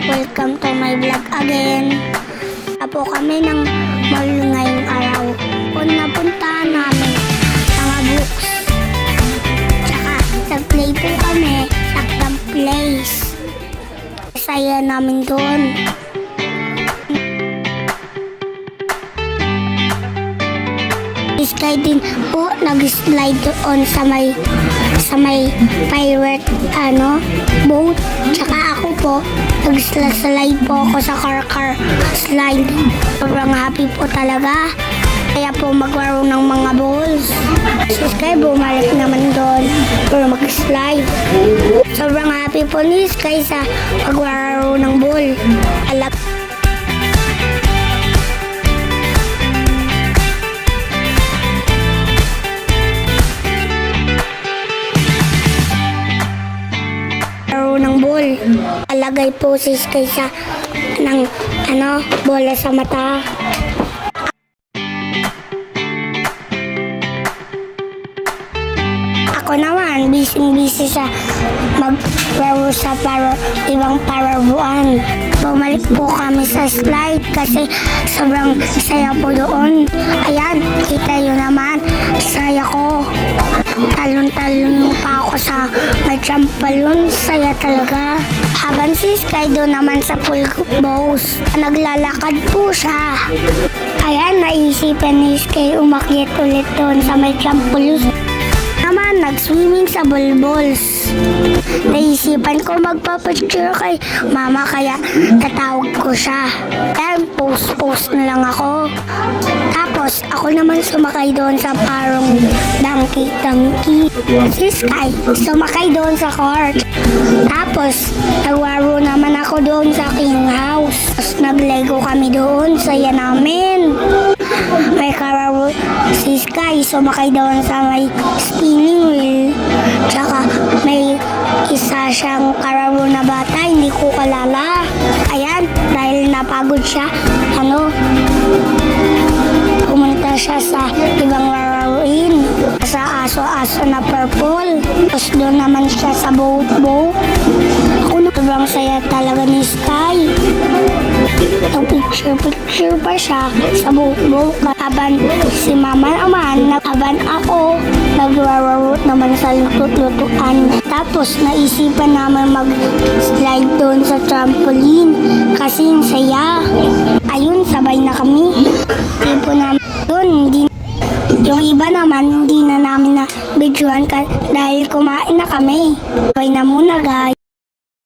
Welcome to my vlog again. Apo kami ng mall ngayong araw. Kung napuntahan namin mga books. Tsaka nag-play po kami sa Camp Place. Saya namin doon. Sky din po nag-slide doon sa may pirate boat. Tsaka ako po nag-slide po ako sa car slide. Sobrang happy po talaga. Kaya po maglaro ng mga balls. Si Sky bumalik naman doon para mag-slide. Sobrang happy po ni Sky sa maglaro ng ball. Ng ball. Alagay po si Sky sa bola sa mata. Ako naman, busy sa maglaro sa ibang parabuan. Bumalik po kami sa slide kasi sobrang saya po doon. Ayan, kita yun naman, saya ko. Talon-talon pa ako sa may trampoline. Saya talaga. Habang si Sky doon naman sa pool bows, naglalakad po siya. Ayan, naisipan ni Sky umakyat ulit doon sa may trampoline. Naman, nag-swimming sa balls. Naisipan ko magpapicture kay mama kaya tatawag ko siya. Ayan, post na lang ako. Tapos, ako naman sumakay doon sa parang donkey. Si Sky, sumakay doon sa cart. Tapos, nagwaro naman ako doon sa king house. Tapos, nag-lego kami doon. Saya namin. May kararo si Sky, sumakay doon sa may spinning wheel. Tsaka, may isa siyang kararo na bata, hindi ko kalala. Ayan, dahil napagod siya, pumunta siya sa ibang laruin. Sa aso-aso na purple. Tapos doon naman siya sa boat. Ako sobrang saya talaga ni Sky. Nag-picture pa siya sa boat. Habang si mama naman, habang ako, naglaro naman sa lutuan. Tapos naisipan naman mag-slide doon sa trampoline. Kasi saya. Ayun, sabay na kami. Tipo namin doon, yung iba naman, hindi na namin na videoan dahil kumain na kami. Bye na muna guys.